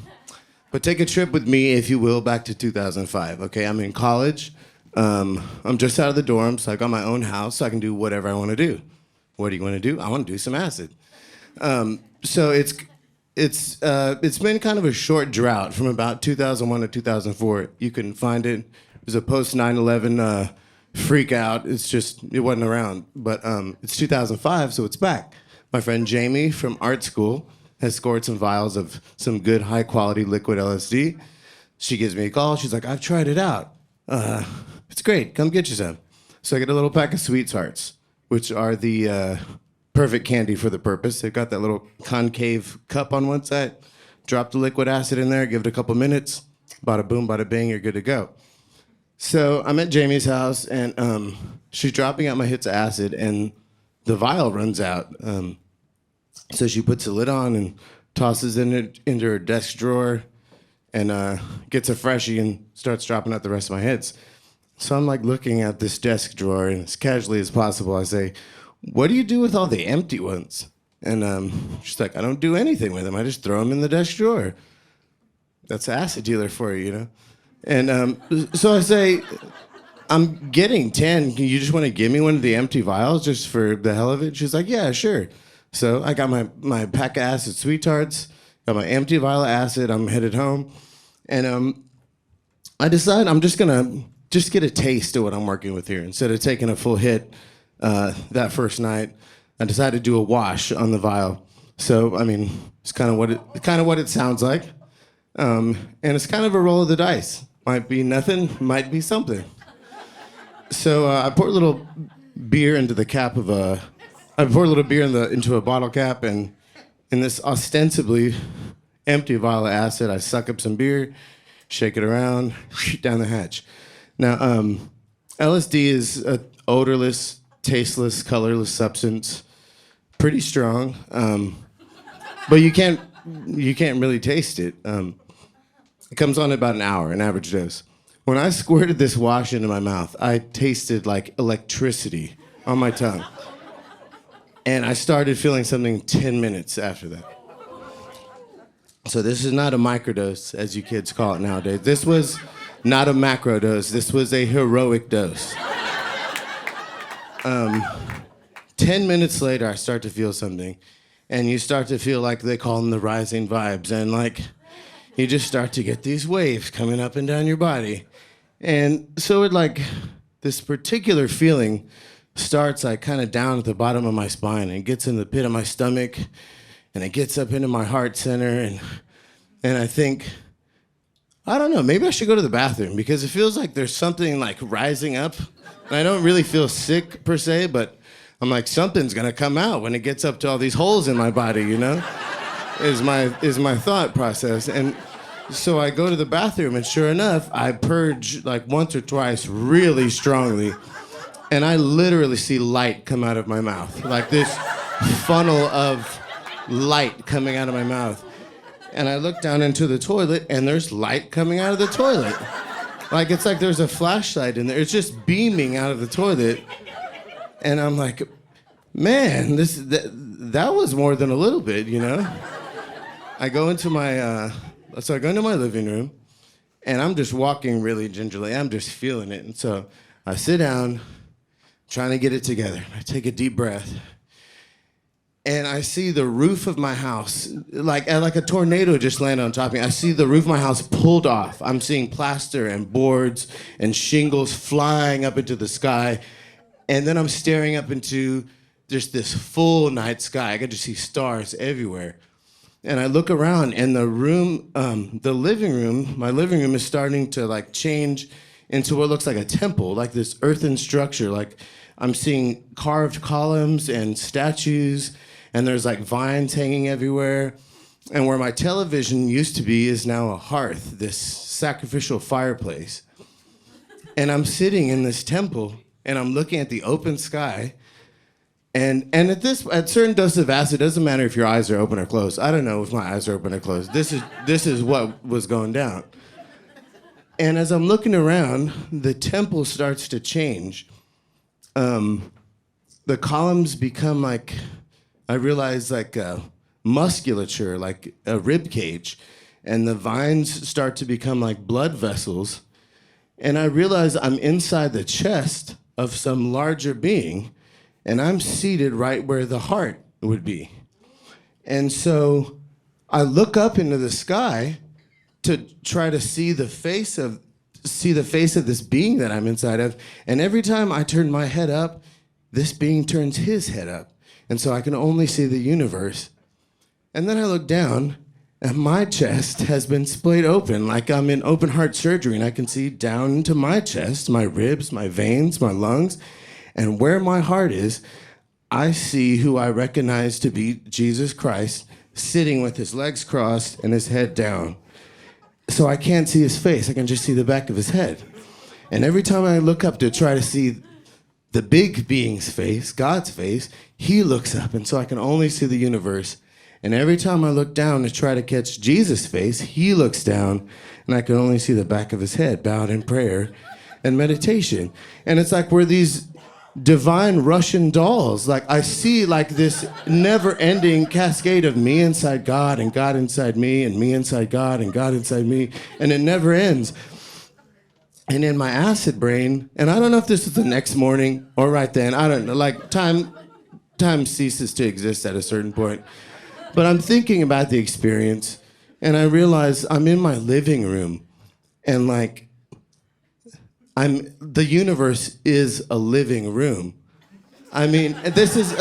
Speaker 9: But take a trip with me, if you will, back to 2005, okay? I'm in college. I'm just out of the dorm, so I got my own house, so I can do whatever I want to do. What do you want to do? I want to do some acid. So it's been kind of a short drought from about 2001 to 2004. You can find it. It was a post 9/11 freak out. It wasn't around. But it's 2005, so it's back. My friend Jamie from art school has scored some vials of some good high-quality liquid LSD. She gives me a call. She's like, I've tried it out. It's great. Come get you some. So I get a little pack of Sweethearts, which are the perfect candy for the purpose. They've got that little concave cup on one side. Drop the liquid acid in there, give it a couple minutes. Bada boom, bada bing, you're good to go. So I'm at Jamie's house, and she's dropping out my hits of acid, and the vial runs out. So she puts the lid on and tosses it into her desk drawer and gets a freshie and starts dropping out the rest of my hits. So I'm like looking at this desk drawer, and as casually as possible, I say, what do you do with all the empty ones? And she's like, I don't do anything with them. I just throw them in the desk drawer. That's an acid dealer for you, you know? And so I say, I'm getting 10. You just want to give me one of the empty vials just for the hell of it? She's like, yeah, sure. So I got my pack of acid Sweethearts, got my empty vial of acid. I'm headed home. And I decide I'm just going to get a taste of what I'm working with here. Instead of taking a full hit that first night, I decided to do a wash on the vial. So, I mean, it's kind of what it sounds like. And it's kind of a roll of the dice. Might be nothing, might be something. So I pour a little beer into the cap of into a bottle cap, and in this ostensibly empty vial of acid, I suck up some beer, shake it around, down the hatch. Now, LSD is an odorless, tasteless, colorless substance, pretty strong, but you can't really taste it. It comes on in about an hour, an average dose. When I squirted this wash into my mouth, I tasted like electricity on my tongue. And I started feeling something 10 minutes after that. So this is not a microdose, as you kids call it nowadays. This was not a macro dose. This was a heroic dose. 10 minutes later, I start to feel something. And you start to feel like they call them the rising vibes. And like, you just start to get these waves coming up and down your body. And so it like, this particular feeling starts like kind of down at the bottom of my spine and gets in the pit of my stomach and it gets up into my heart center and I think, I don't know, maybe I should go to the bathroom because it feels like there's something like rising up. And I don't really feel sick per se, but I'm like, something's gonna come out when it gets up to all these holes in my body, you know? Is my thought process. And so I go to the bathroom and sure enough, I purge like once or twice really strongly. And I literally see light come out of my mouth, like this funnel of light coming out of my mouth. And I look down into the toilet, and there's light coming out of the toilet. Like, it's like there's a flashlight in there. It's just beaming out of the toilet. And I'm like, man, that was more than a little bit, you know? I go into my living room, and I'm just walking really gingerly. I'm just feeling it. And so I sit down, trying to get it together. I take a deep breath. and I see the roof of my house, like a tornado just landed on top of me. I see the roof of my house pulled off. I'm seeing plaster and boards and shingles flying up into the sky. And then I'm staring up into just this full night sky. I could just see stars everywhere. And I look around, and the room, the living room, my living room is starting to like change into what looks like a temple, like this earthen structure. Like I'm seeing carved columns and statues, and there's like vines hanging everywhere. And where my television used to be is now a hearth, this sacrificial fireplace. And I'm sitting in this temple, and I'm looking at the open sky. And at certain doses of acid, it doesn't matter if your eyes are open or closed. I don't know if my eyes are open or closed. This is what was going down. And as I'm looking around, the temple starts to change. The columns become like, I realize like musculature, like a rib cage. And the vines start to become like blood vessels. And I realize I'm inside the chest of some larger being. And I'm seated right where the heart would be. And so I look up into the sky to try to see the face of this being that I'm inside of. And every time I turn my head up, this being turns his head up. And so I can only see the universe. And then I look down, and my chest has been splayed open like I'm in open heart surgery. And I can see down into my chest, my ribs, my veins, my lungs. And where my heart is, I see who I recognize to be Jesus Christ sitting with his legs crossed and his head down. So I can't see his face. I can just see the back of his head. And every time I look up to try to see the big being's face, God's face, he looks up. And so I can only see the universe. And every time I look down to try to catch Jesus' face, he looks down and I can only see the back of his head bowed in prayer and meditation. And it's like we're these divine Russian dolls. Like I see like this never-ending cascade of me inside God and God inside me and me inside God and God inside me, and it never ends. And in my acid brain, and I don't know if this is the next morning or right then, I don't know, like time ceases to exist at a certain point. But I'm thinking about the experience, and I realize I'm in my living room, and like the universe is a living room. I mean, this is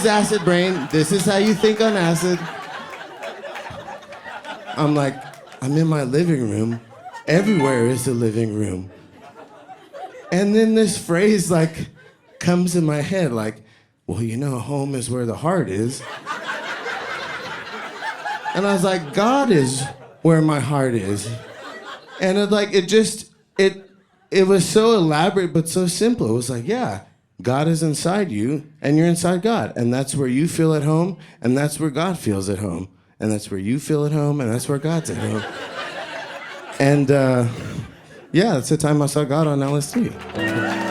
Speaker 9: acid brain. This is how you think on acid. I'm in my living room. Everywhere is a living room. And then this phrase like comes in my head like, well, you know, home is where the heart is. And I was like, God is where my heart is. And it was so elaborate, but so simple. It was like, yeah, God is inside you, and you're inside God. And that's where you feel at home, and that's where God feels at home. And that's where you feel at home, and that's where God's at home. And, yeah, that's the time I saw God on LSD.